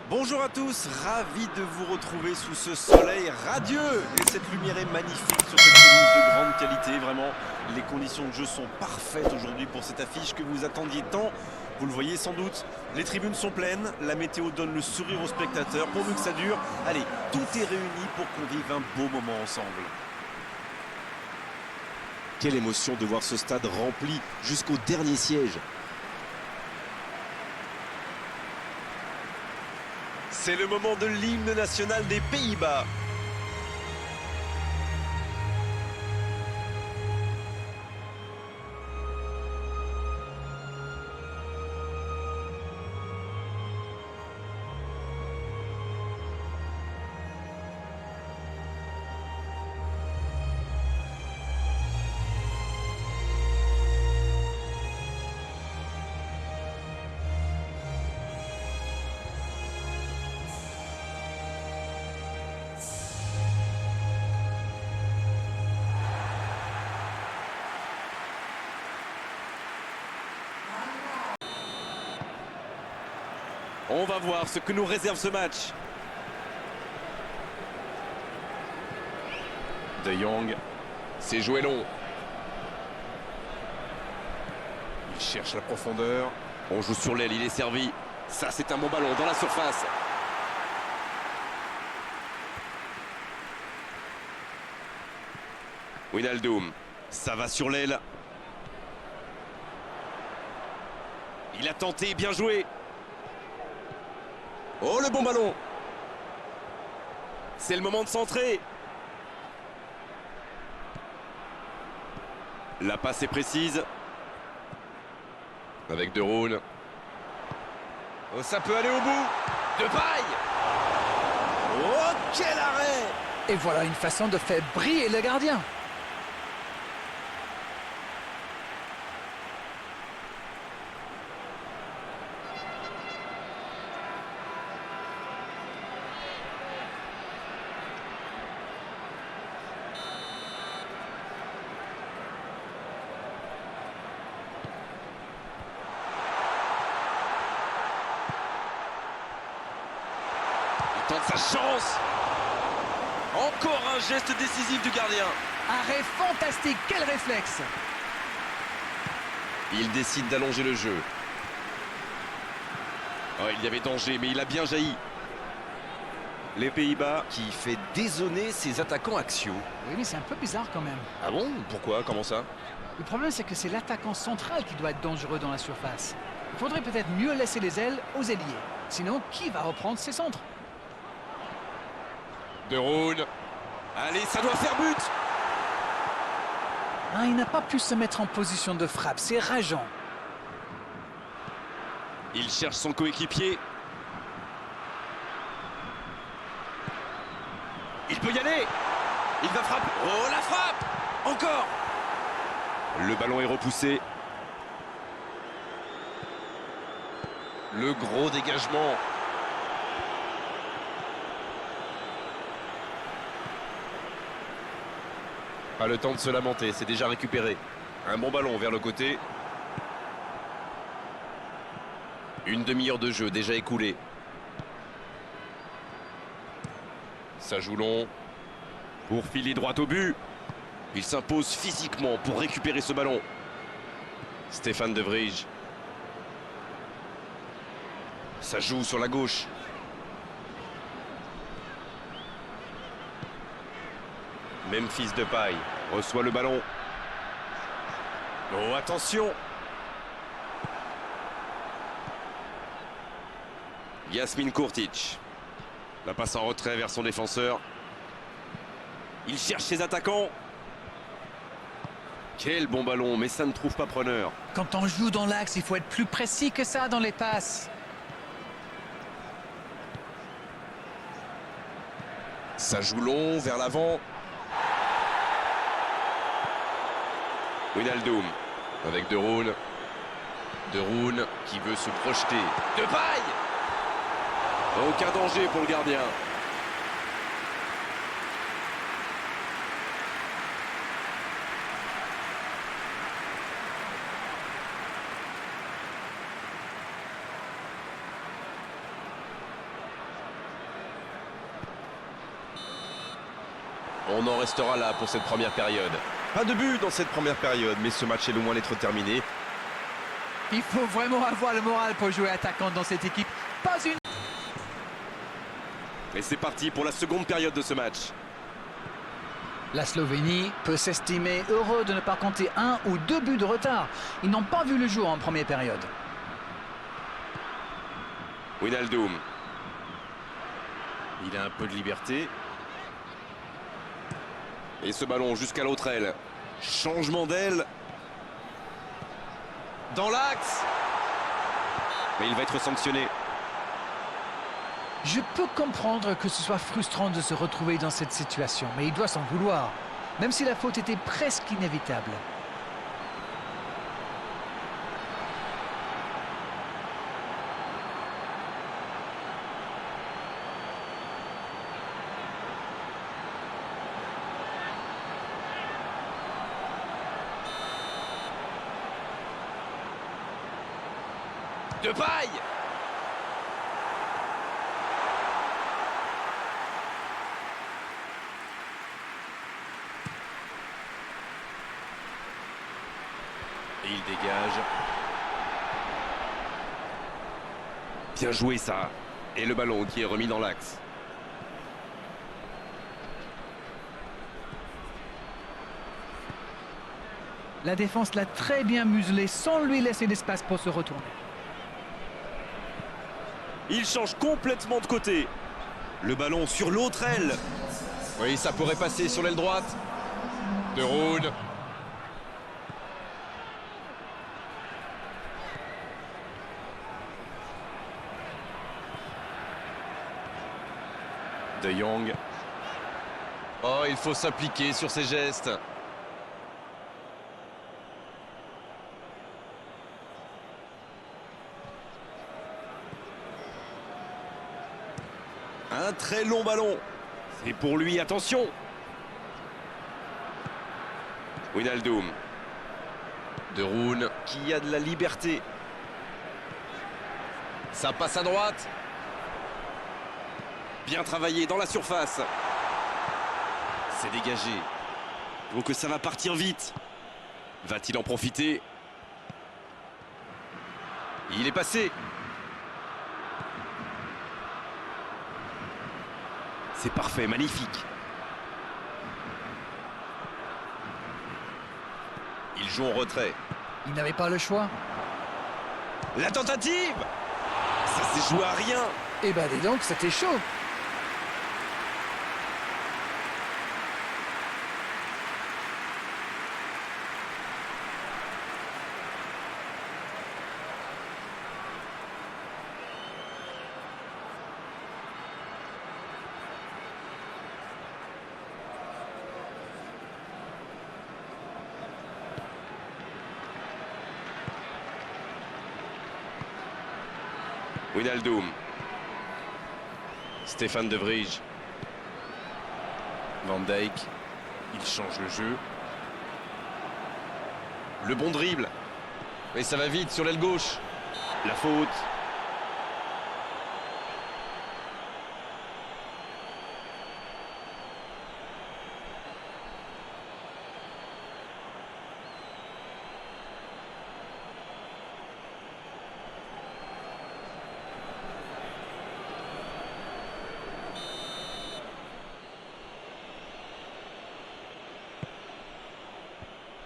Bonjour à tous, ravi de vous retrouver sous ce soleil radieux. Et cette lumière est magnifique sur cette pelouse de grande qualité. Vraiment, les conditions de jeu sont parfaites aujourd'hui pour cette affiche que vous attendiez tant. Vous le voyez sans doute, les tribunes sont pleines, la météo donne le sourire aux spectateurs, pourvu que ça dure. Allez, tout est réuni pour qu'on vive un beau moment ensemble. Quelle émotion de voir ce stade rempli jusqu'au dernier siège. C'est le moment de l'hymne national des Pays-Bas. On va voir ce que nous réserve ce match. De Jong, c'est joué long. Il cherche la profondeur. On joue sur l'aile, il est servi. Ça, c'est un bon ballon dans la surface. Wijnaldum, ça va sur l'aile. Il a tenté, bien joué. Oh, le bon ballon! C'est le moment de centrer. La passe est précise. Avec De Roon. Oh, ça peut aller au bout. Depay! Oh, quel arrêt! Et voilà une façon de faire briller le gardien. Tente sa chance. Encore un geste décisif du gardien. Arrêt fantastique, quel réflexe! Il décide d'allonger le jeu. Oh, il y avait danger, mais il a bien jailli. Les Pays-Bas qui fait dézonner ses attaquants axiaux. Oui, mais c'est un peu bizarre quand même. Ah bon? Pourquoi? Comment ça? Le problème, c'est que c'est l'attaquant central qui doit être dangereux dans la surface. Il faudrait peut-être mieux laisser les ailes aux ailiers. Sinon, qui va reprendre ses centres? De Roon. Allez, ça doit faire but. Ah, il n'a pas pu se mettre en position de frappe, c'est rageant. Il cherche son coéquipier. Il peut y aller. Il va frapper. Oh, la frappe. Encore. Le ballon est repoussé. Le gros dégagement. Pas le temps de se lamenter, c'est déjà récupéré. Un bon ballon vers le côté. Une demi-heure de jeu déjà écoulée. Ça joue long. Pour filer droit au but. Il s'impose physiquement pour récupérer ce ballon. Stéphane De Vrij. Ça joue sur la gauche. Memphis Depay reçoit le ballon. Oh, attention! Yasmin Kurtic. La passe en retrait vers son défenseur. Il cherche ses attaquants. Quel bon ballon, mais ça ne trouve pas preneur. Quand on joue dans l'axe, il faut être plus précis que ça dans les passes. Ça joue long vers l'avant. Wijnaldum avec De Roon. De Roon qui veut se projeter. Depay! Aucun danger pour le gardien. On en restera là pour cette première période. Pas de but dans cette première période, mais ce match est loin d'être terminé. Il faut vraiment avoir le moral pour jouer attaquant dans cette équipe. Pas une... Et c'est parti pour la seconde période de ce match. La Slovénie peut s'estimer heureux de ne pas compter 1 ou 2 buts de retard. Ils n'ont pas vu le jour en première période. Wijnaldum. Il a un peu de liberté. Et ce ballon jusqu'à l'autre aile. Changement d'aile. Dans l'axe. Mais il va être sanctionné. Je peux comprendre que ce soit frustrant de se retrouver dans cette situation, mais il doit s'en vouloir, même si la faute était presque inévitable. De paille. Et il dégage. Bien joué ça. Et le ballon qui est remis dans l'axe. La défense l'a très bien muselé sans lui laisser d'espace pour se retourner. Il change complètement de côté. Le ballon sur l'autre aile. Oui, ça pourrait passer sur l'aile droite. De Roon. De Jong. Oh, il faut s'appliquer sur ses gestes. Un très long ballon. C'est pour lui, attention. Wijnaldum. De Roon qui a de la liberté. Ça passe à droite. Bien travaillé dans la surface. C'est dégagé. Donc ça va partir vite. Va-t-il en profiter? Il est passé. C'est parfait, magnifique. Il joue en retrait. Il n'avait pas le choix. La tentative. Ça s'est joué à rien. Eh ben dis donc, c'était chaud. Wijnaldum. Stéphane De Vrij. Van Dijk. Il change le jeu. Le bon dribble. Mais ça va vite sur l'aile gauche. La faute.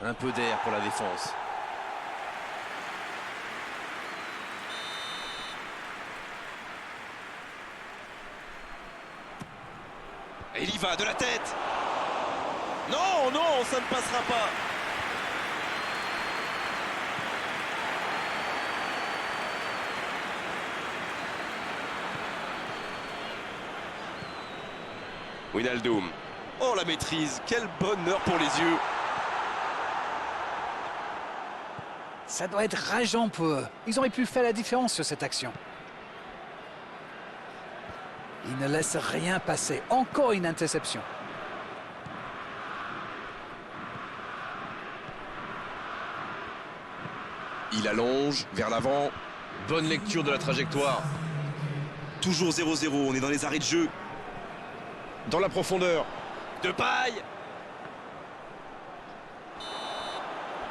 Un peu d'air pour la défense. Et il y va de la tête. Non, non, ça ne passera pas. Wijnaldum. Oh, la maîtrise. Quel bonheur pour les yeux. Ça doit être rageant pour eux. Ils auraient pu faire la différence sur cette action. Ils ne laissent rien passer. Encore une interception. Il allonge vers l'avant. Bonne lecture de la trajectoire. Toujours 0-0, on est dans les arrêts de jeu. Dans la profondeur. De paille.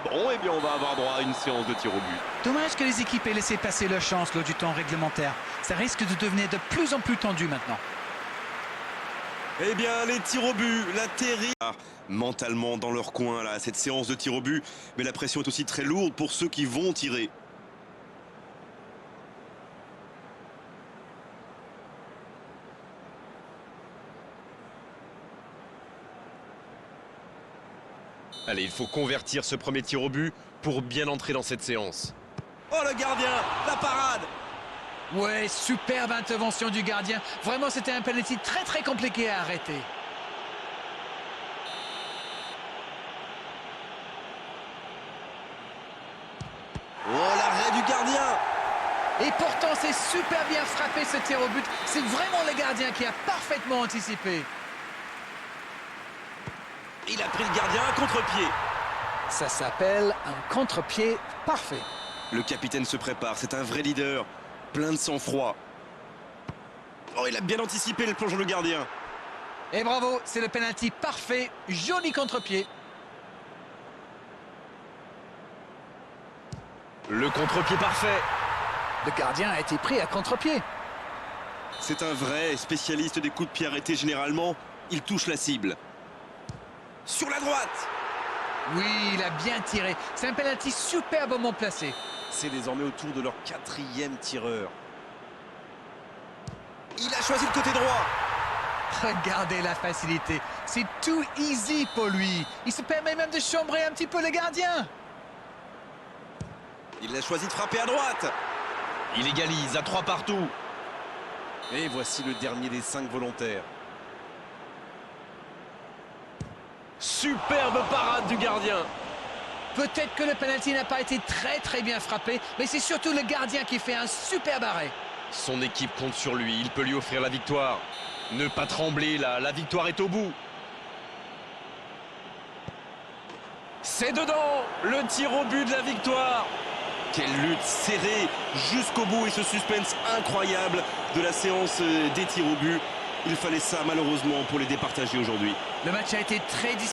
Bon, eh bien, on va avoir droit à une séance de tir au but. Dommage que les équipes aient laissé passer leur chance lors du temps réglementaire. Ça risque de devenir de plus en plus tendu maintenant. Eh bien, les tirs au but, la terrible... Mentalement dans leur coin, là, cette séance de tir au but. Mais la pression est aussi très lourde pour ceux qui vont tirer. Allez, il faut convertir ce premier tir au but pour bien entrer dans cette séance. Oh, le gardien, la parade! Ouais, superbe intervention du gardien. Vraiment, c'était un penalty très compliqué à arrêter. Oh, l'arrêt du gardien! Et pourtant, c'est super bien frappé ce tir au but. C'est vraiment le gardien qui a parfaitement anticipé. Il a pris le gardien à contre-pied. Ça s'appelle un contre-pied parfait. Le capitaine se prépare, c'est un vrai leader, plein de sang-froid. Oh, il a bien anticipé le plongeon de gardien. Et bravo, c'est le penalty parfait. Joli contre-pied. Le contre-pied parfait. Le gardien a été pris à contre-pied. C'est un vrai spécialiste des coups de pied arrêtés généralement. Il touche la cible. Sur la droite. Oui, il a bien tiré. C'est un penalty superbement placé. C'est désormais au tour de leur 4e tireur. Il a choisi le côté droit. Regardez la facilité. C'est too easy pour lui. Il se permet même de chambrer un petit peu le gardien. Il a choisi de frapper à droite. Il égalise à 3 partout. Et voici le dernier des 5 volontaires. Superbe parade du gardien. Peut-être que le penalty n'a pas été très bien frappé, mais c'est surtout le gardien qui fait un superbe arrêt. Son équipe compte sur lui, il peut lui offrir la victoire. Ne pas trembler là, la victoire est au bout. C'est dedans, le tir au but de la victoire. Quelle lutte serrée jusqu'au bout et ce suspense incroyable de la séance des tirs au but. Il fallait ça malheureusement pour les départager aujourd'hui. Le match a été très difficile.